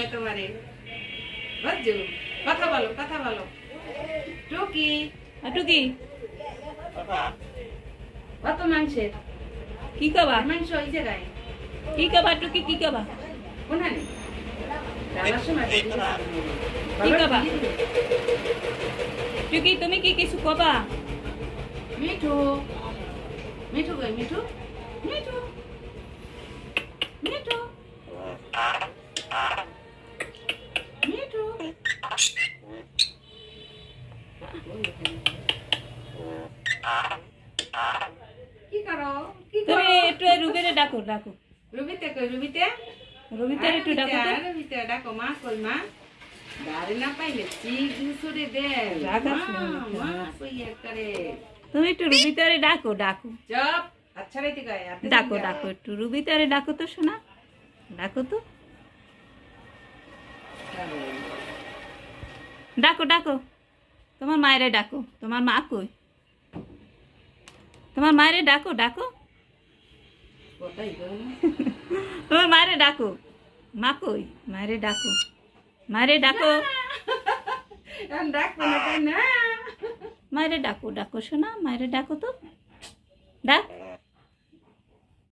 তোমারে বুঝছো কথা বলো টুকি টুকি কত মানুষের কি কবা মানুষ ওই জায়গায় কি কবা টুকি কি কবা কোনখানে ডালার সময় কি কবা টুকি তুমি কি কিছু কবা মিঠু মিঠু কই মিঠু মিঠু মিঠু মিঠু কি করো কি করো তুমি একটু রুবিরে ডাকো রুবিতে কই রুবিতে রুবিতে একটু ডাকো তো রুবিতে ডাকো মা কই মা দাঁড়ে না পাইলে চিক মুসুরে দে রাগ আছে মা কইয়া করে তুমি একটু রুবিতে ডাকো চপ আচ্ছা রে তিকায় ডাকো একটু রুবিতে ডাকো তো শোনা ডাকো তো ডাকো তোমার মায়েরে ডাকো তোমার মা কই তোমার মায়েরে ডাকো কথাই কই না তোমার মায়েরে ডাকো মা কই মায়েরে ডাকো এখন ডাকবো না তাই না মায়েরে ডাকো শোনা মায়েরে ডাকো তো ডাক